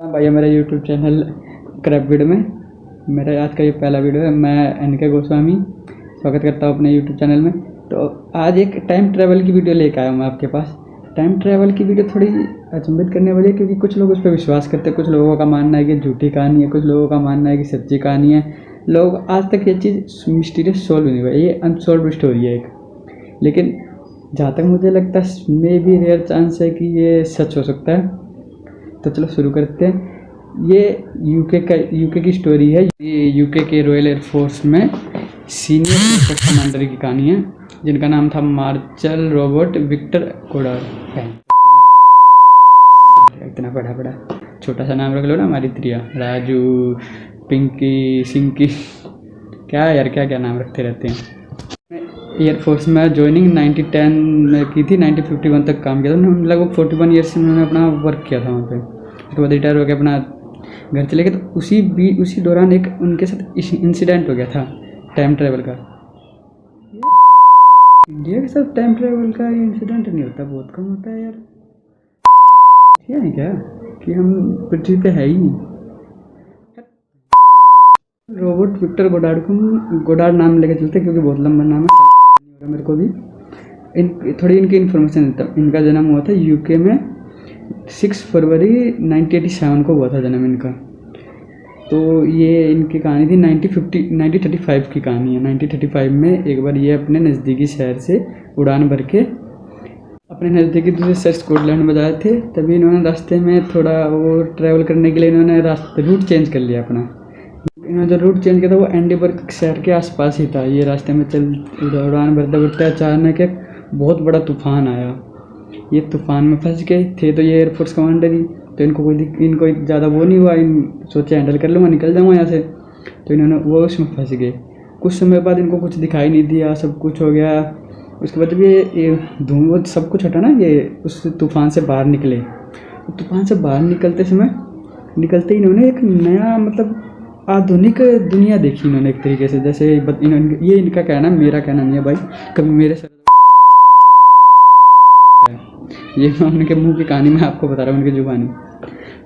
हाँ भाई, मेरा यूट्यूब चैनल क्रैपविड में मेरा आज का ये पहला वीडियो है। मैं एनके गोस्वामी स्वागत करता हूँ अपने यूट्यूब चैनल में। तो आज एक टाइम ट्रैवल की वीडियो लेकर आया हूँ मैं आपके पास। टाइम ट्रैवल की वीडियो थोड़ी अचंभित करने वाली है, क्योंकि कुछ लोग उस पर विश्वास करते हैं। कुछ लोगों का मानना है कि झूठी कहानी है, कुछ लोगों का मानना है कि सच्ची कहानी है। लोग आज तक ये चीज़ मिस्टीरियस सॉल्व नहीं हुआ, ये अनसॉल्व स्टोरी है एक। लेकिन जहाँ तक मुझे लगता है मे भी रेयर चांस है कि ये सच हो सकता है। तो चलो शुरू करते हैं। ये यूके की स्टोरी है। ये यूके के रॉयल एयरफोर्स में सीनियर एयरफोर्स कमांडर की कहानी है, जिनका नाम था मार्शल रॉबर्ट विक्टर गोडार्ड। इतना बड़ा छोटा सा नाम रख लो ना, हमारी त्रिया, राजू, पिंकी, सिंकी, क्या यार क्या नाम रखते रहते हैं। एयरफोर्स में ज्वाइनिंग 1910 में की थी। 1951 तक काम किया था उन्होंने। लगभग 41 ईयर्स उन्होंने अपना वर्क किया था वहाँ पे। उसके बाद रिटायर हो गया, अपना घर चले गए। तो उसी दौरान एक उनके साथ इंसिडेंट हो गया था टाइम ट्रैवल का। इंडिया के साथ टाइम ट्रैवल का इंसिडेंट नहीं होता, बहुत कम होता है यार। क्या है क्या कि हम पृथ्वी पे है ही नहीं। रॉबर्ट विक्टर गोडार्ड को गोडार्ड नाम लेके चलते, क्योंकि बहुत लंबा नाम है मेरे को भी। थोड़ी इनकी इन्फॉर्मेशन देता हूँ। इनका जन्म हुआ था यूके में 6 फरवरी 1987 को हुआ था जन्म इनका। तो ये इनकी कहानी थी 1935 की कहानी है। 1935 में एक बार ये अपने नज़दीकी शहर से उड़ान भर के अपने नज़दीकी दूसरे शहर स्कॉटलैंड में जाए थे। तभी इन्होंने रास्ते में थोड़ा वो ट्रैवल करने के लिए इन्होंने रूट चेंज कर लिया अपना। इन्होंने जो रूट चेंज किया था वो एडिनबर्ग शहर के आसपास ही था। ये रास्ते में उड़ान भरते अचानक एक बहुत बड़ा तूफान आया। ये तूफान में फंस गए थे। तो ये एयरफोर्स कमांडर ही, तो इनको ज़्यादा वो नहीं हुआ। सोचे हैंडल कर लूँगा, निकल जाऊँगा यहाँ से। तो इन्होंने वो उसमें फंस गए। कुछ समय बाद इनको कुछ दिखाई नहीं दिया, सब कुछ हो गया। उसके बाद जब ये धुआं सब कुछ हटा ना, ये उस तूफान से बाहर निकले। तो तूफान से बाहर निकलते ही इन्होंने एक नया मतलब आधुनिक दुनिया देखी इन्होंने एक तरीके से। जैसे ये इनका कहना, मेरा कहना नहीं है भाई, कभी मेरे सर ये मैं उनके मुंह की कहानी मैं आपको बता रहा हूँ, उनकी जुबानी।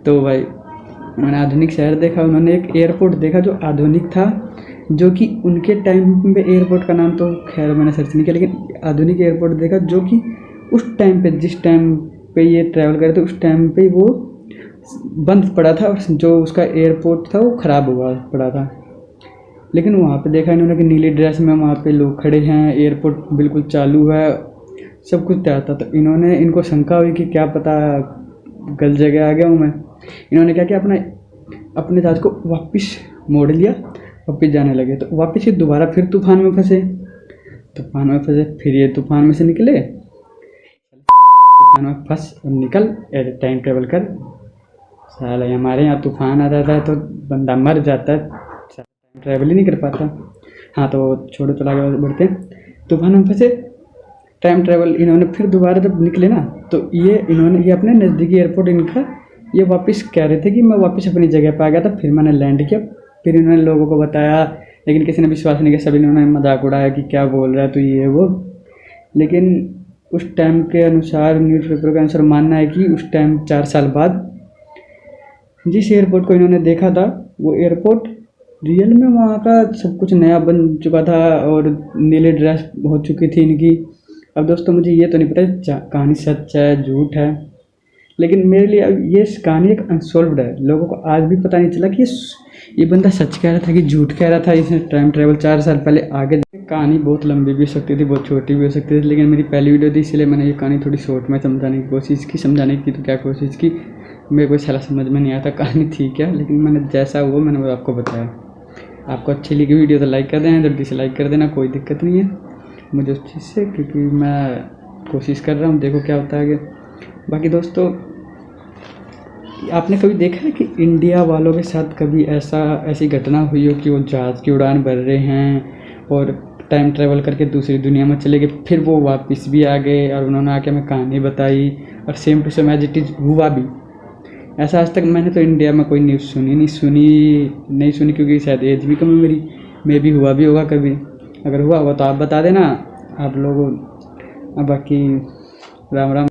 तो भाई उन्होंने आधुनिक शहर देखा। उन्होंने एक एयरपोर्ट देखा जो आधुनिक था, जो कि उनके टाइम पे एयरपोर्ट का नाम तो खैर मैंने सर्च नहीं किया, लेकिन आधुनिक एयरपोर्ट देखा जो कि उस टाइम पे, जिस टाइम पे ये ट्रैवल करे थे उस टाइम पे वो बंद पड़ा था। जो उसका एयरपोर्ट था वो ख़राब हुआ पड़ा था। लेकिन वहाँ पे देखा इन्होंने कि नीली ड्रेस में वहाँ पे लोग खड़े हैं, एयरपोर्ट बिल्कुल चालू है, सब कुछ तैयार था। तो इनको शंका हुई कि क्या पता गलत जगह आ गया हूँ मैं। इन्होंने क्या किया, अपने जहाज को वापस मोड़ लिया, वापस जाने लगे। तो वापस ये दोबारा फिर तूफान में फंसे। फिर ये तूफान में से निकले, तूफान में फंस और निकल टाइम ट्रेवल कर। साला हमारे यहाँ तूफान आ जाता है तो बंदा मर जाता है, टाइम ट्रैवल ही नहीं कर पाता। हाँ तो छोड़ो, चला आगे बढ़ते हैं। तूफान में फंसे, टाइम ट्रैवल इन्होंने फिर दोबारा जब निकले ना, तो ये अपने नज़दीकी एयरपोर्ट इनका ये वापस कह रहे थे कि मैं वापस अपनी जगह पे आ गया था। फिर मैंने लैंड किया। फिर इन्होंने लोगों को बताया, लेकिन किसी ने विश्वास नहीं किया। सभी इन्होंने मजाक उड़ाया कि क्या बोल रहा है तो ये वो। लेकिन उस टाइम के अनुसार, न्यूज़पेपर के अनुसार मानना है कि उस टाइम 4 साल बाद जिस एयरपोर्ट को इन्होंने देखा था वो एयरपोर्ट रियल में वहाँ का सब कुछ नया बन चुका था और नीली ड्रेस हो चुकी थी इनकी। अब दोस्तों मुझे ये तो नहीं पता कहानी सच है झूठ है, लेकिन मेरे लिए अब ये कहानी एक अनसॉल्व्ड है। लोगों को आज भी पता नहीं चला कि ये बंदा सच कह रहा था कि झूठ कह रहा था। इसने टाइम ट्रैवल 4 साल पहले आगे। कहानी बहुत लंबी भी हो सकती थी, बहुत छोटी भी हो सकती थी, लेकिन मेरी पहली वीडियो थी इसलिए मैंने ये कहानी थोड़ी शॉर्ट में समझाने की कोशिश की। तो क्या कोशिश की, मेरे को सारा समझ में नहीं आया था कहानी थी क्या, लेकिन मैंने जैसा हुआ मैंने वो आपको बताया। आपको अच्छी लगी वीडियो तो लाइक कर देना, जल्दी से लाइक कर देना, कोई दिक्कत नहीं है मुझे उस चीज़ से, क्योंकि मैं कोशिश कर रहा हूँ, देखो क्या होता है आगे। बाकी दोस्तों, आपने कभी देखा है कि इंडिया वालों के साथ कभी ऐसी घटना हुई हो कि वो जहाज़ की उड़ान भर रहे हैं और टाइम ट्रैवल करके दूसरी दुनिया में चले गए, फिर वो वापस भी आ गए और उन्होंने आके हमें कहानी बताई और same to same as it is हुआ भी? ऐसा आज तक मैंने तो इंडिया में कोई न्यूज़ नहीं सुनी, क्योंकि शायद एज भी कम है मेरी। मे भी हुआ भी होगा कभी, अगर हुआ होगा तो आप बता देना आप लोगों। बाकी राम राम।